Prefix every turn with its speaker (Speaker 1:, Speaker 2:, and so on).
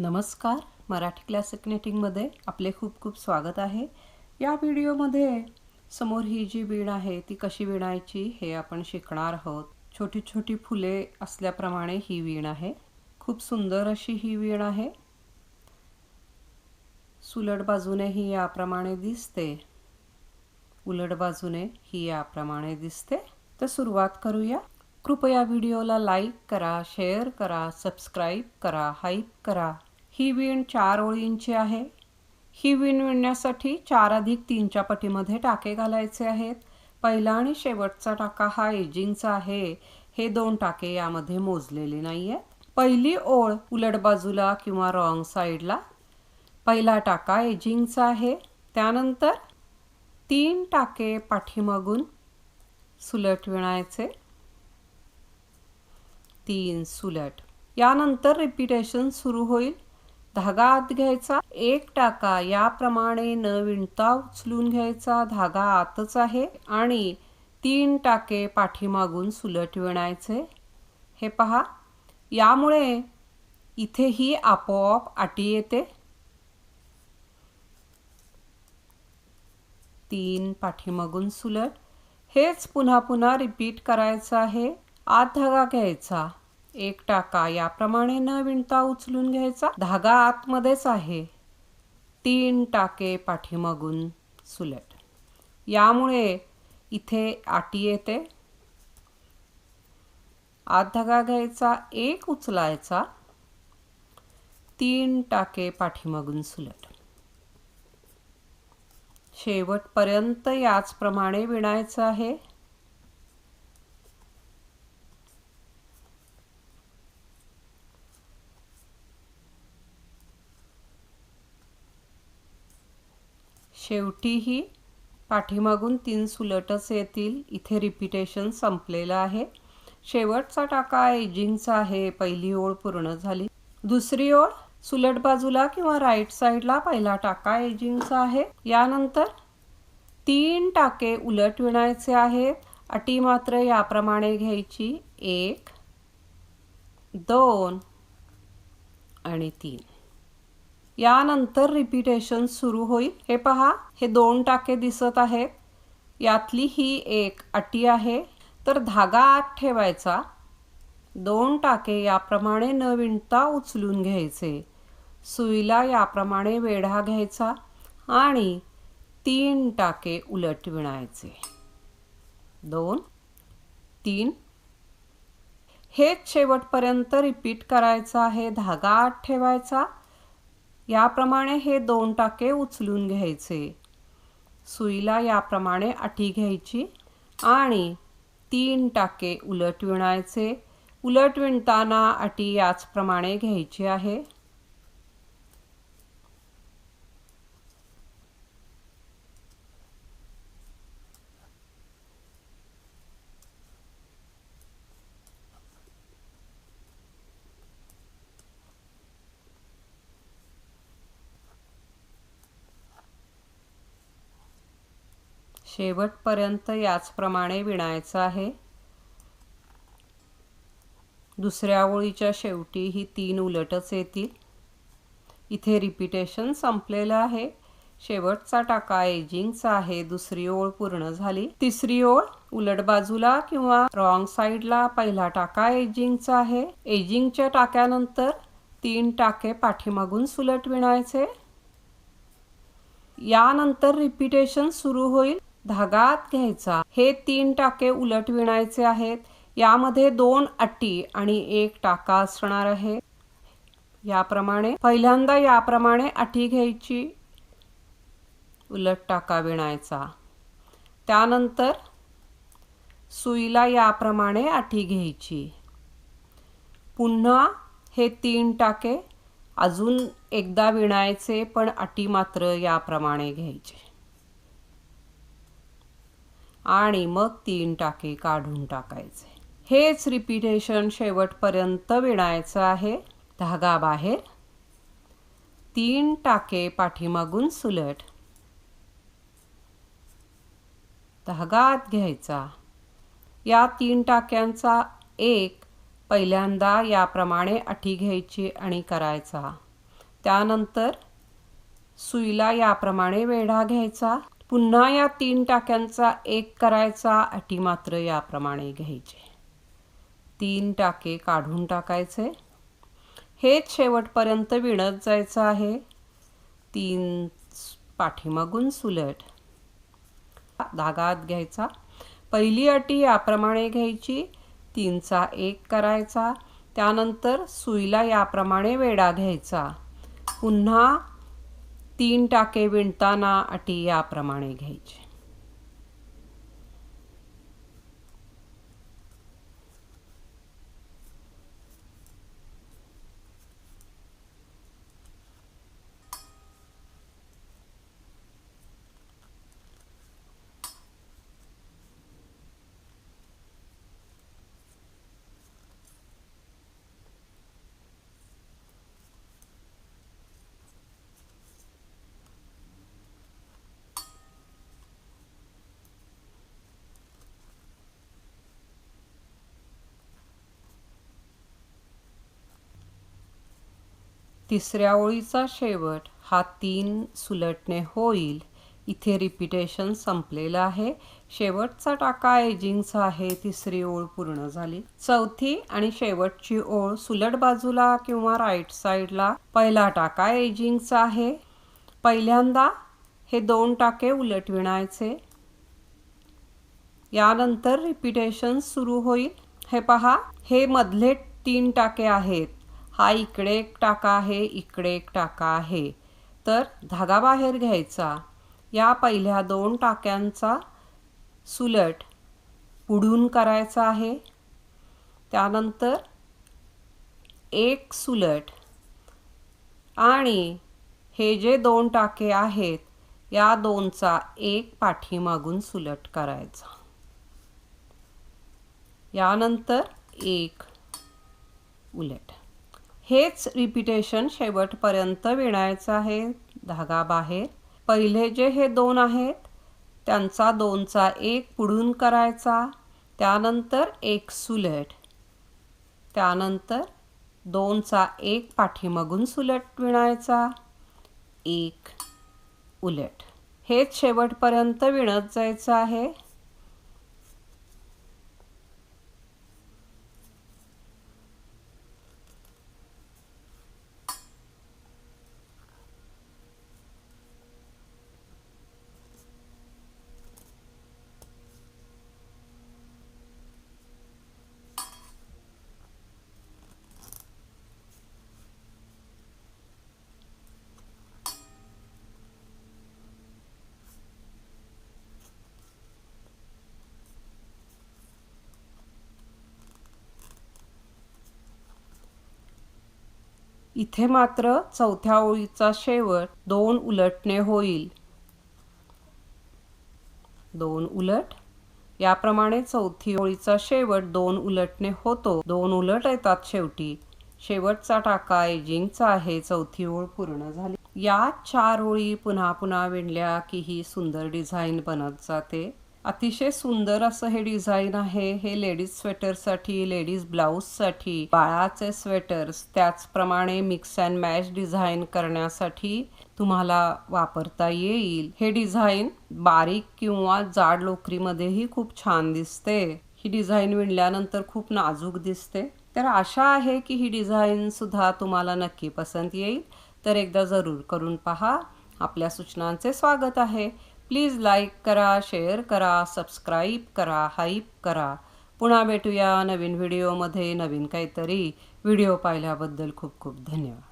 Speaker 1: नमस्कार, मराठी क्लासिक नेटिंगमध्ये आपले खूप खूप स्वागत आहे। या व्हिडिओमध्ये समोर ही जी वीण आहे ती कशी विणायची हे आपण शिकणार आहोत। छोटी छोटी फुले असल्याप्रमाणे ही वीण आहे। खूप सुंदर अशी ही वीण आहे। सुलट बाजूने ही याप्रमाणे दिसते, उलट बाजूने ही याप्रमाणे दिसते। तर सुरुवात करूया। कृपया व्हिडिओला लाईक करा, शेअर करा, सबस्क्राइब करा, हाईप करा। ही वीण 4 ओळींची आहे। ही वीण विणण्यासाठी 4 + 3 च्या पटीमध्ये टाके घालायचे आहेत। पहिला आणि शेवटचा टाका हा एजिंगचा आहे। हे 2 टाके यामध्ये मोजलेले नाहीयेत। पहिली ओळ उलट बाजूला किंवा रॉंग साइडला, पहिला टाका एजिंगचा आहे। त्यानंतर 3 टाके पाठीमागून सुलट विणायचे, 3 सुलट। यानंतर रिपीटेशन सुरू होईल। धागा आत घ्यायचा, 1 टाका याप्रमाणे न विणता उचलून घ्यायचा, धागा आतच आहे आणि 3 टाके पाठीमागून सुलट विणायचे। हे पहा, यामुळे इथेही आपोआप आटी येते। 3 पाठीमागून सुलट। हेच पुन्हा पुन्हा रिपीट करायचं आहे। आत धागा घ्यायचा, 1 टाका याप्रमाणे न विणता उचलून घ्यायचा, धागा आतमध्येच आहे, 3 टाके पाठीमागून सुलट। यामुळे इथे आटी येते। आत धागा घ्यायचा, 1 उचलायचा, 3 टाके पाठीमागून सुलट। शेवटपर्यंत याचप्रमाणे विणायचं आहे। शेवटीही पाठीमागून 3 सुलटच येतील। इथे रिपीटेशन संपलेलं आहे। शेवटचा टाका एजिंगचा आहे। पहिली ओळ पूर्ण झाली। दुसरी ओळ सुलट बाजूला किंवा राईट साइडला, पहिला टाका एजिंगचा आहे। यानंतर 3 टाके उलट विणायचे आहेत। अटी मात्र याप्रमाणे घ्यायची, 1 2 आणि 3। यानंतर रिपीटेशन सुरू होईल। हे पहा, हे 2 टाके दिसत आहेत, यातली ही एक अटी आहे। तर धागा आत ठेवायचा, 2 टाके याप्रमाणे न विणता उचलून घ्यायचे, सुईला याप्रमाणे वेढा घ्यायचा आणि 3 टाके उलट विणायचे, 2 3। हेच शेवटपर्यंत रिपीट करायचं आहे। धागा आत ठेवायचा, याप्रमाणे हे 2 टाके उचलून घ्यायचे, सुईला याप्रमाणे अटी घ्यायची आणि 3 टाके उलट विणायचे। उलट विणताना अटी याचप्रमाणे घ्यायची आहे। शेवटपर्यंत याचप्रमाणे विणायचं आहे। दुसऱ्या ओळीच्या शेवटी ही 3 उलटच येतील। इथे रिपीटेशन संपलेलं आहे। शेवटचा टाका एजिंगचा आहे। दुसरी ओळ पूर्ण झाली। तिसरी ओळ उलट बाजूला किंवा रॉंग साइडला, पहिला टाका एजिंगचा आहे। एजिंगच्या टाक्यानंतर 3 टाके पाठीमागून सुलट विणायचे। यानंतर रिपीटेशन सुरू होईल। धागा आत घ्यायचा, हे 3 टाके उलट विणायचे आहेत। यामध्ये 2 अटी आणि 1 टाका असणार आहे। याप्रमाणे पहिल्यांदा याप्रमाणे अटी घ्यायची, उलट टाका विणायचा, त्यानंतर सुईला याप्रमाणे अटी घ्यायची, पुन्हा हे 3 टाके अजून एकदा विणायचे, पण अटी मात्र याप्रमाणे घ्यायचे आणि मग 3 टाके काढून टाकायचे। हेच रिपीटेशन शेवटपर्यंत विणायचं आहे। धागा बाहेर, 3 टाके पाठीमागून सुलट, धागा आत घ्यायचा, या 3 टाक्यांचा 1 पहिल्यांदा याप्रमाणे अटी घ्यायची आणि करायचा, त्यानंतर सुईला याप्रमाणे वेढा घ्यायचा, पुन्हा या 3 टाक्यांचा 1 करायचा, अटी मात्र याप्रमाणे घ्यायचे, 3 टाके काढून टाकायचे, हेच शेवटपर्यंत विणत जायचं आहे, 3 पाठीमागून सुलट, धागा आत घ्यायचा, पहिली अटी याप्रमाणे घ्यायची, 3चा 1 करायचा, त्यानंतर सुईला याप्रमाणे वेढा घ्यायचा, पुन्हा 3 टाके विणताना अटी याप्रमाणे घ्यायची. तिसऱ्या ओळीचा शेवट हा 3 सुलटणे होईल. इथे रिपीटेशन संपलेलं आहे. शेवटचा टाका एजिंगचा आहे. तिसरी ओळ पूर्ण झाली. चौथी आणि शेवटची ओळ सुलट बाजूला किंवा राईट साईडला पहिला टाका एजिंगचा आहे. पहिल्यांदा हे 2 टाके उलट विणायचे. यानंतर रिपीटेशन सुरू होईल. हे पहा, हे मधले 3 टाके आहेत. हा इकडे एक टाका आहे, इकडे एक टाका आहे. तर धागा बाहेर घ्यायचा. या पहिल्या 2 टाक्यांचा सुलट पुढून करायचा आहे. त्यानंतर एक सुलट आणि हे जे 2 टाके आहेत या 2चा 1 पाठीमागून सुलट करायचा. यानंतर एक उलट. हेच रिपीटेशन शेवटपर्यंत विणायचं आहे. धागा बाहेर. पहिले जे हे 2 आहेत त्यांचा 2चा 1 पुढून करायचा. त्यानंतर एक सुलट. त्यानंतर 2चा 1 पाठीमागून सुलट विणायचा. एक उलट. हेच शेवटपर्यंत विणत जायचं आहे. इथे मात्र चौथ्या ओळीचा शेवट 2 उलटणे होईल. 2 उलट. याप्रमाणे चौथी ओळीचा शेवट 2 उलटणे होतो. 2 उलट येतात शेवटी. शेवटचा टाका एजिंगचा आहे. चौथी ओळ पूर्ण झाली. या 4 ओळी पुन्हा पुन्हा विणल्या की ही सुंदर डिझाईन बनत जाते. अतिशय सुंदर असं हे डिझाईन आहे. हे लेडीज स्वेटरसाठी, लेडीज ब्लाऊजसाठी, बाळाचे स्वेटर्स, त्याचप्रमाणे मिक्स अँड मॅच डिझाईन करण्यासाठी तुम्हाला वापरता येईल. हे डिझाईन बारीक किंवा जाड लोकरीमध्येही खूप छान दिसते. ही डिझाईन विणल्यानंतर खूप नाजूक दिसते. तर आशा आहे की ही डिझाईन सुद्धा तुम्हाला नक्की पसंत येईल. तर एकदा जरूर करून पहा. आपल्या सूचनांचे स्वागत आहे. प्लीज लाईक करा, शेअर करा, सबस्क्राईब करा, हाईप करा. पुन्हा भेटूया नवीन व्हिडिओमध्ये नवीन काहीतरी. व्हिडिओ पाहिल्याबद्दल खूप खूप धन्यवाद.